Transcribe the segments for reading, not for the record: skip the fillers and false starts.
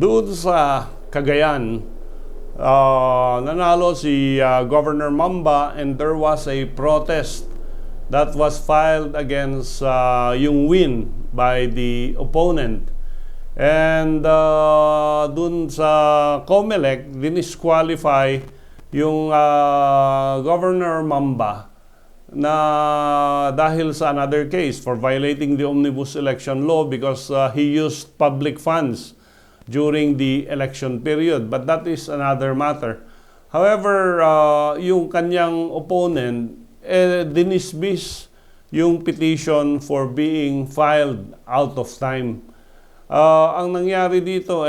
Doon sa Cagayan, nanalo si Governor Mamba, and there was a protest that was filed against yung win by the opponent. And dun sa COMELEC, dinisqualify yung Governor Mamba na dahil sa another case for violating the Omnibus Election Law because he used public funds during the election period. But that is another matter. However, yung kanyang opponent, dinismiss yung petition for being filed out of time. Ang nangyari dito,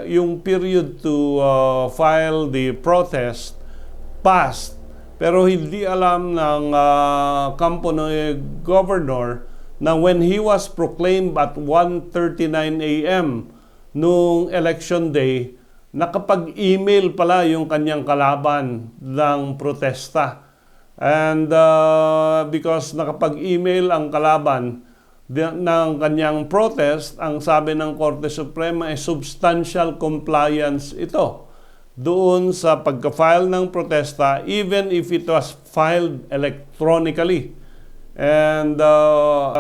yung period to file the protest passed, pero hindi alam ng kampo ng governor na when he was proclaimed at 1:39 a.m. nung election day, nakapag-email pala yung kanyang kalaban ng protesta. And because nakapag-email ang kalaban ng kanyang protest, ang sabi ng Korte Suprema ay substantial compliance ito doon sa pagka-file ng protesta, even if it was filed electronically. And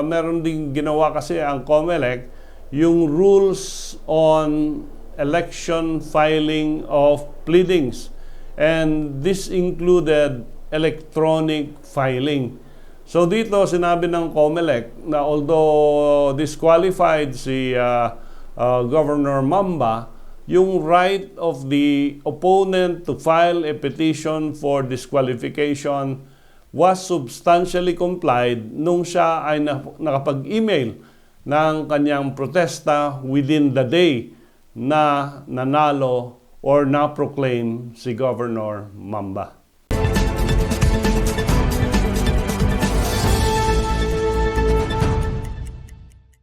meron ding ginawa kasi ang COMELEC, yung rules on election filing of pleadings. And this included electronic filing. So dito sinabi ng COMELEC na although disqualified si Governor Mamba, yung right of the opponent to file a petition for disqualification was substantially complied nung siya ay nakapag-email ng kanyang protesta within the day na nanalo or na-proclaim si Governor Mamba.